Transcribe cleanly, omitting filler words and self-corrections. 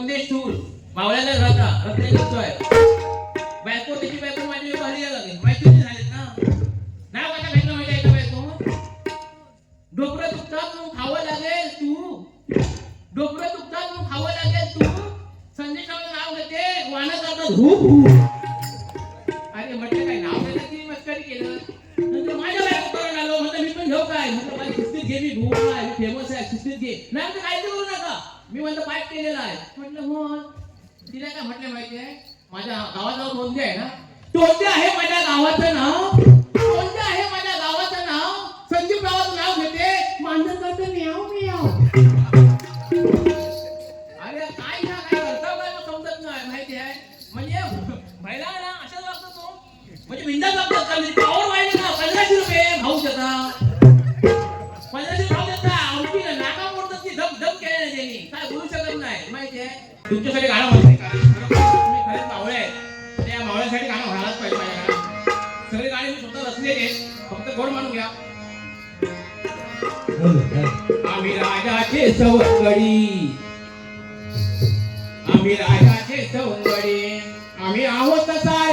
संदेश ठूर मावळ्याला राहता रत्नागिरीचोय बायको त्याची बायको माझी भारी लागेल माहिती झालेत ना नाव आता भेटलं माहिती आहे का बायको डोकरं दुखतात मग खावं लागेल तू डोकरं दुखतात मग खावं लागेल तू संदेशाचं नाव घेते वाहनं करतात हू अरे म्हटलं काय नाव घेतलं की मस्करी केलं नंतर माझ्या बायको करून आलो म्हटलं मी पण घेऊ काय म्हटलं माझी सुस्तीत घे मी भूक आहे मी फेमस आहे सुस्तीत घे नाही तर काहीच करू नका मी म्हणतो पाईप केलेला आहे म्हटलं हो तिला काय म्हटलं माहिती आहे माझ्या गावाचं तोंडे आहे ना तोंडे आहे माझ्या गावाचं नाव तोंडे आहे माझ्या गावाचं नाव संजीव गावाचं नाव घेते मांजर करतं म्याव म्याव अरे काय ना काय करता काय समजत नाही माहिती आहे म्हणजे महिला ना अशाच वागतो तो म्हणजे बिंदास वागतात का म्हणजे पावर वाढले ना 1500 रुपये भाऊ देता 1500 भाऊ देता आमची नाका मोडतात ती धम धम केले नाही त्यांनी काय बोलू शकत नाही माहिती आहे तुमच्यासाठी गाणं म्हणते का तुम्ही खरेच मावळे आहे त्या मावळ्यासाठी गाणं व्हायलाच पाहिजे माझ्या गाणं सगळे गाणे मी स्वतः रचलेले फक्त गोड म्हणून घ्या आम्ही राजाचे सवंगडी आम्ही राजाचे सवंगडी आम्ही आहोत सारे